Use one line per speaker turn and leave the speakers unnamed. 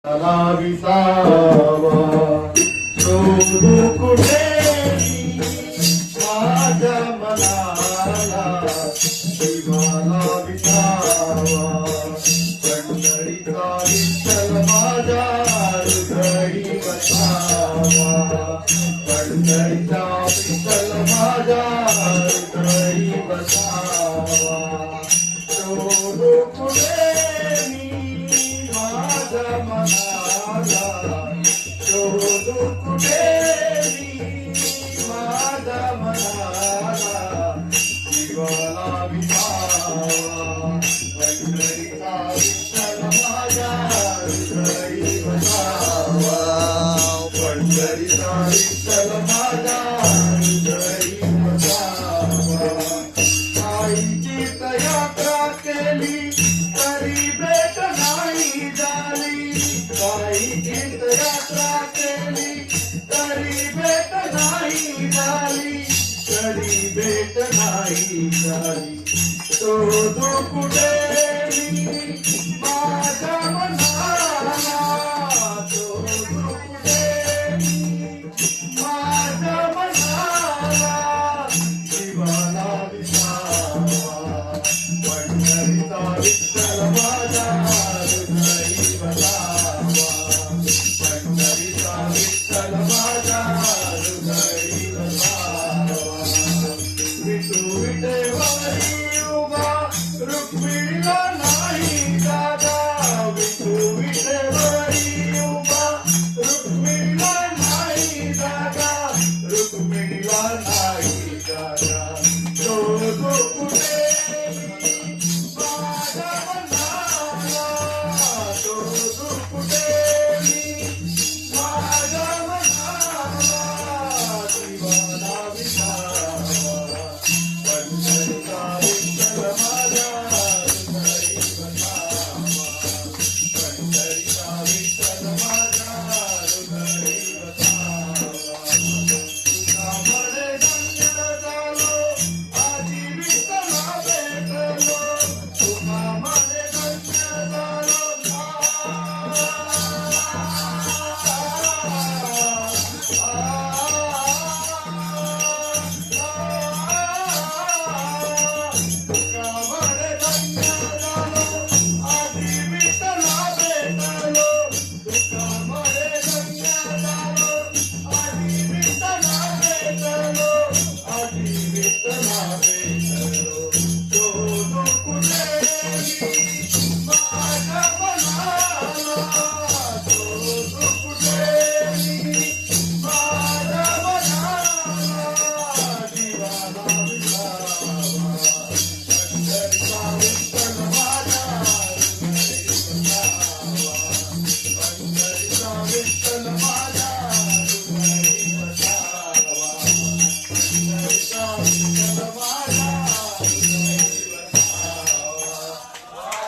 मला विसावा शोधू कुठे माझ्या मनाला जीवाला विसावा पंढरीचा विठ्ठल माझ्या हृदयी बसावा पंढरीचा विठ्ठल माझ्या हृदयी बसावा शोधू कुठे माझ्या मनाला शोधू कुठे माझ्या मनाला जीवाला विसावा पंढरीचा विठ्ठल माझ्या हृदयी बसावा पंढरीचा विठ्ठल माझ्या हृदयी बसावा आईची यात्रा केली तरी भेट नाही झाली आईची यात्रा केली तरी भेट नाही झाली तरी भेट नाही झाली शोधू कुठे